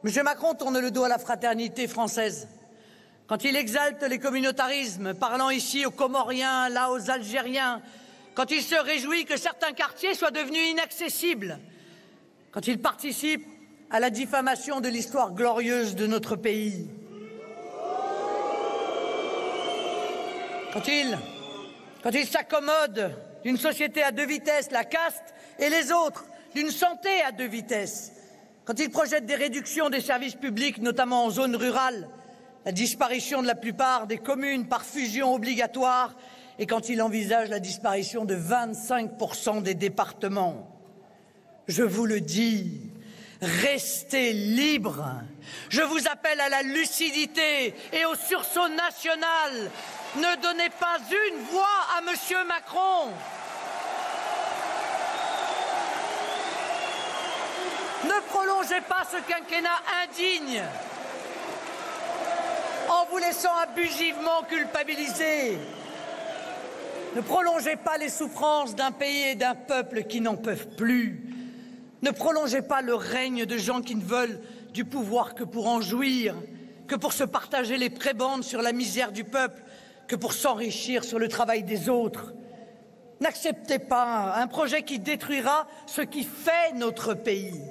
M. Macron tourne le dos à la fraternité française. Quand il exalte les communautarismes, parlant ici aux Comoriens, là aux Algériens, quand il se réjouit que certains quartiers soient devenus inaccessibles, quand il participe à la diffamation de l'histoire glorieuse de notre pays, quand il s'accommode d'une société à deux vitesses, la caste, et les autres, d'une santé à deux vitesses, quand il projette des réductions des services publics, notamment en zone rurale, la disparition de la plupart des communes par fusion obligatoire, et quand il envisage la disparition de 25% des départements. Je vous le dis, restez libres. Je vous appelle à la lucidité et au sursaut national. Ne donnez pas une voix à M. Macron. Ne prolongez pas ce quinquennat indigne en vous laissant abusivement culpabiliser. Ne prolongez pas les souffrances d'un pays et d'un peuple qui n'en peuvent plus. Ne prolongez pas le règne de gens qui ne veulent du pouvoir que pour en jouir, que pour se partager les prébendes sur la misère du peuple, que pour s'enrichir sur le travail des autres. N'acceptez pas un projet qui détruira ce qui fait notre pays.